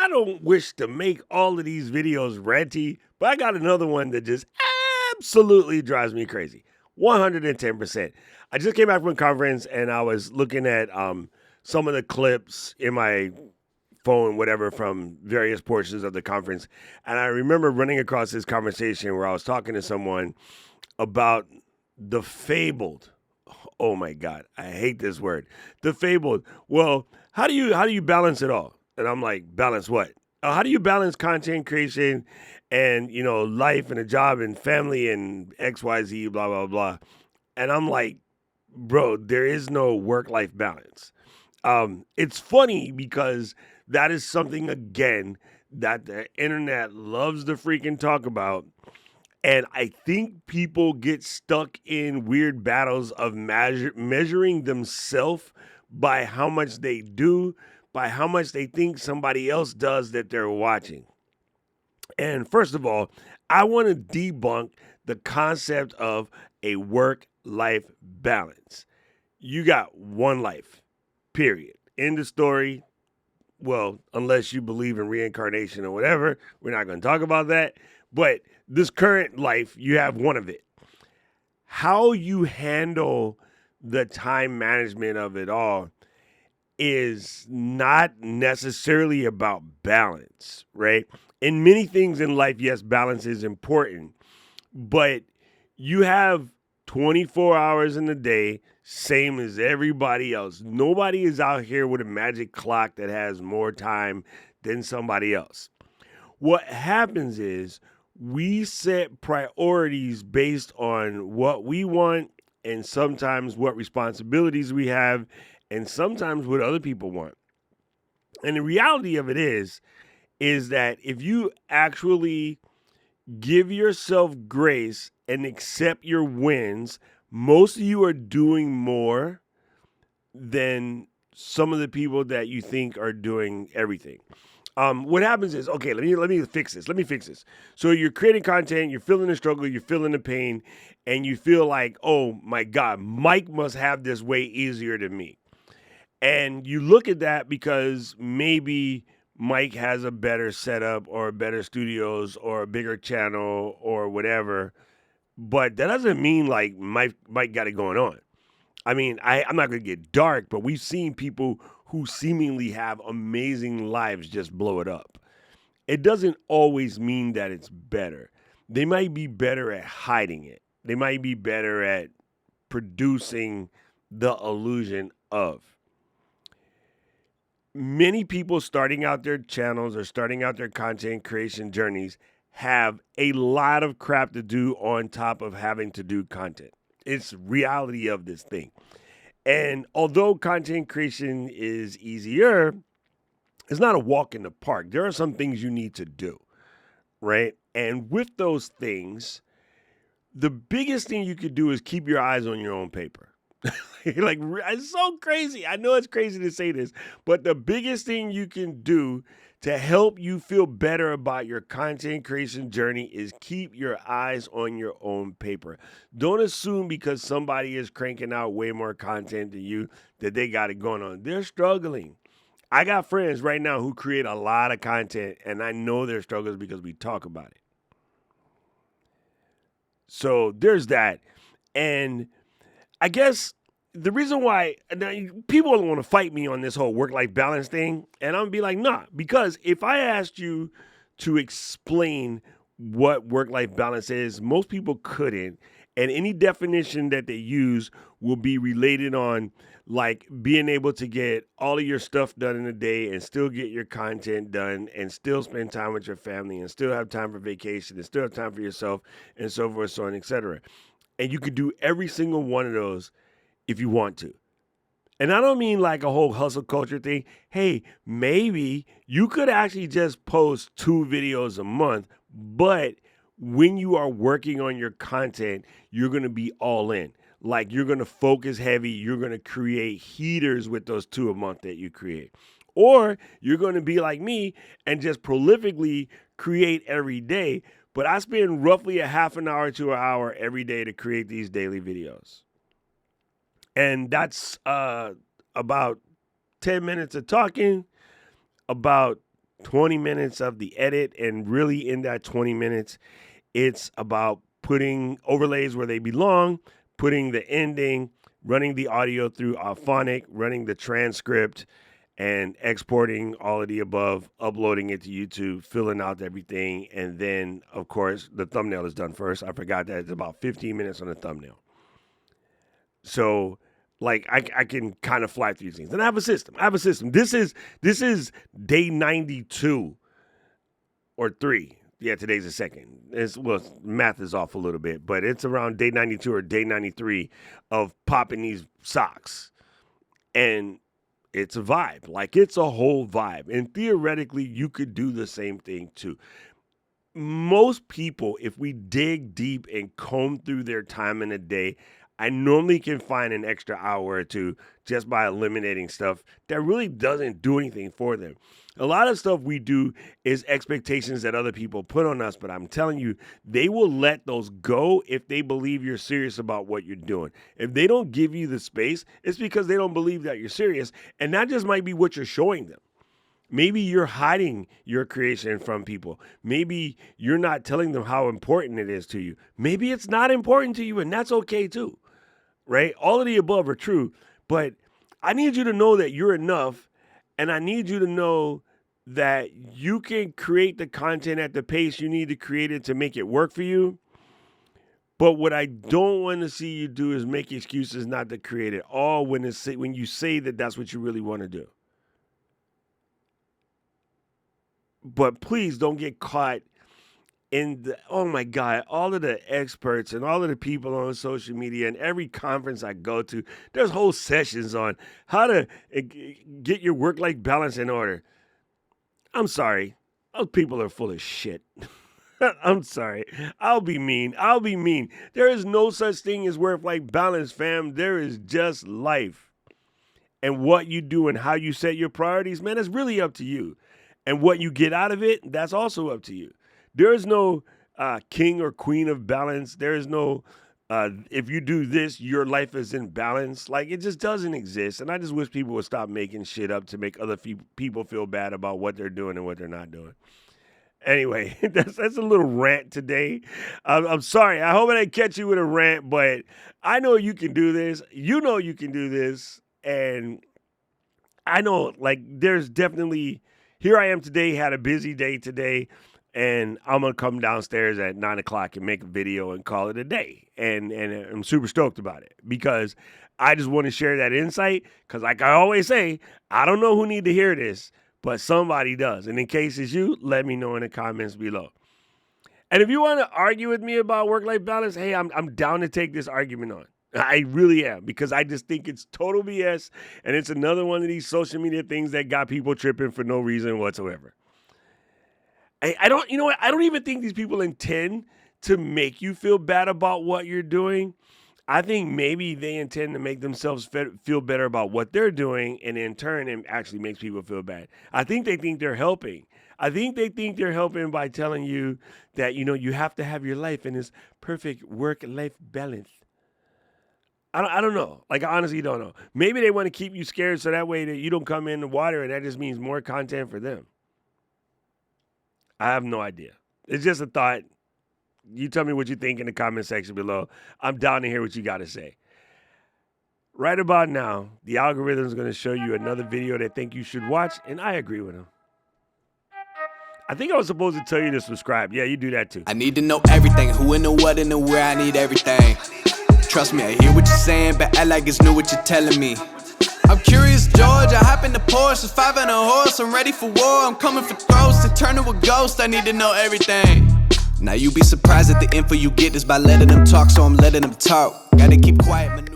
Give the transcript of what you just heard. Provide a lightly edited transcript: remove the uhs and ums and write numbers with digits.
I don't wish to make all of these videos ranty, but I got another one that just absolutely drives me crazy. 110%. I just came back from a conference and I was looking at some of the clips in my phone, whatever, from various portions of the conference. And I remember running across this conversation where I was talking to someone about the fabled. Oh my God, I hate this word. The fabled. Well, how do you balance it all? And I'm like, balance what? How do you balance content creation and life and a job and family and XYZ blah blah blah? And I'm like, bro, there is no work life balance. It's funny because that is something again that the internet loves to freaking talk about. And I think people get stuck in weird battles of measuring themselves by how much they do, by how much they think somebody else does that they're watching. And first of all, I want to debunk the concept of a work life balance. You got one life, period. End of story. Well, unless you believe in reincarnation or whatever, we're not going to talk about that. But this current life, you have one of it. How you handle the time management of it all is not necessarily about balance, right? In many things in life, yes, balance is important, but you have 24 hours in the day, same as everybody else. Nobody is out here with a magic clock that has more time than somebody else. What happens is we set priorities based on what we want and sometimes what responsibilities we have and sometimes what other people want. And the reality of it is that if you actually give yourself grace and accept your wins, most of you are doing more than some of the people that you think are doing everything. What happens is, okay, let me fix this. Let me fix this. So you're creating content, you're feeling the struggle, you're feeling the pain, and you feel like, oh my God, Mike must have this way easier than me. And you look at that because maybe Mike has a better setup or better studios or a bigger channel or whatever. But that doesn't mean like Mike got it going on. I mean, I'm not going to get dark, but we've seen people who seemingly have amazing lives just blow it up. It doesn't always mean that it's better. They might be better at hiding it. They might be better at producing the illusion of. Many people starting out their channels or starting out their content creation journeys have a lot of crap to do on top of having to do content. It's reality of this thing. And although content creation is easier, it's not a walk in the park. There are some things you need to do, right? And with those things, the biggest thing you could do is keep your eyes on your own paper. Like, it's so crazy. I know it's crazy to say this, but the biggest thing you can do to help you feel better about your content creation journey is keep your eyes on your own paper. Don't assume because somebody is cranking out way more content than you that they got it going on. They're struggling. I got friends right now who create a lot of content, and I know their struggles because we talk about it. So there's that. And I guess the reason why people don't want to fight me on this whole work-life balance thing, and I'm gonna be like, nah, because if I asked you to explain what work-life balance is, most people couldn't, and any definition that they use will be related on like being able to get all of your stuff done in a day and still get your content done and still spend time with your family and still have time for vacation and still have time for yourself and so forth, so on, etc. And you could do every single one of those if you want to. And I don't mean like a whole hustle culture thing. Hey, maybe you could actually just post 2 videos a month, but when you are working on your content, you're going to be all in. Like you're going to focus heavy. You're going to create heaters with those 2 a month that you create. Or you're going to be like me and just prolifically create every day. But I spend roughly a half an hour to an hour every day to create these daily videos. And that's about 10 minutes of talking, about 20 minutes of the edit, and really in that 20 minutes, it's about putting overlays where they belong, putting the ending, running the audio through Auphonic, running the transcript, and exporting all of the above, uploading it to YouTube, filling out everything, and then, of course, the thumbnail is done first. I forgot that it's about 15 minutes on the thumbnail. So, like, I can kind of fly through these things. And I have a system. This is day 92 or 3. Yeah, today's the second. Math is off a little bit, but it's around day 92 or day 93 of popping these socks. And it's a vibe. Like, it's a whole vibe. And theoretically, you could do the same thing too. Most people, if we dig deep and comb through their time in a day, I normally can find an extra hour or two just by eliminating stuff that really doesn't do anything for them. A lot of stuff we do is expectations that other people put on us, but I'm telling you, they will let those go if they believe you're serious about what you're doing. If they don't give you the space, it's because they don't believe that you're serious, and that just might be what you're showing them. Maybe you're hiding your creation from people. Maybe you're not telling them how important it is to you. Maybe it's not important to you, and that's okay too, right? All of the above are true, but I need you to know that you're enough, and I need you to know that you can create the content at the pace you need to create it to make it work for you. But what I don't want to see you do is make excuses not to create it all when you say that that's what you really want to do. But please don't get caught in the, oh my God, all of the experts and all of the people on social media and every conference I go to, there's whole sessions on how to get your work-life balance in order. I'm sorry. Those people are full of shit. I'm sorry. I'll be mean. There is no such thing as work-life balance, fam. There is just life. And what you do and how you set your priorities, man, is really up to you. And what you get out of it, that's also up to you. There is no king or queen of balance. There is no, if you do this, your life is in balance. Like, it just doesn't exist. And I just wish people would stop making shit up to make other people feel bad about what they're doing and what they're not doing. Anyway, that's a little rant today. I'm sorry. I hope I didn't catch you with a rant, but I know you can do this. You know you can do this. And I know, like, there's definitely, here I am today, had a busy day today, and I'm going to come downstairs at 9 o'clock and make a video and call it a day. And I'm super stoked about it because I just want to share that insight because, like I always say, I don't know who need to hear this, but somebody does. And in case it's you, let me know in the comments below. And if you want to argue with me about work-life balance, hey, I'm down to take this argument on. I really am, because I just think it's total BS, and it's another one of these social media things that got people tripping for no reason whatsoever. I don't even think these people intend to make you feel bad about what you're doing. I think maybe they intend to make themselves feel better about what they're doing, and in turn, it actually makes people feel bad. I think they think they're helping. I think they think they're helping by telling you that, you have to have your life in this perfect work-life balance. I don't know. Like, I honestly don't know. Maybe they want to keep you scared so that way that you don't come in the water, and that just means more content for them. I have no idea. It's just a thought. You tell me what you think in the comment section below. I'm down to hear what you got to say. Right about now, the algorithm is going to show you another video they think you should watch, and I agree with them. I think I was supposed to tell you to subscribe. Yeah, you do that too. I need to know everything. Who and the what and the where. I need everything. Trust me, I hear what you're saying, but act like it's new what you're telling me. I'm curious, George. I hop in the Porsche, it's 5 and a horse. I'm ready for war. I'm coming for throats to turn to a ghost. I need to know everything. Now you be surprised at the info you get is by letting them talk, so I'm letting them talk. Gotta keep quiet.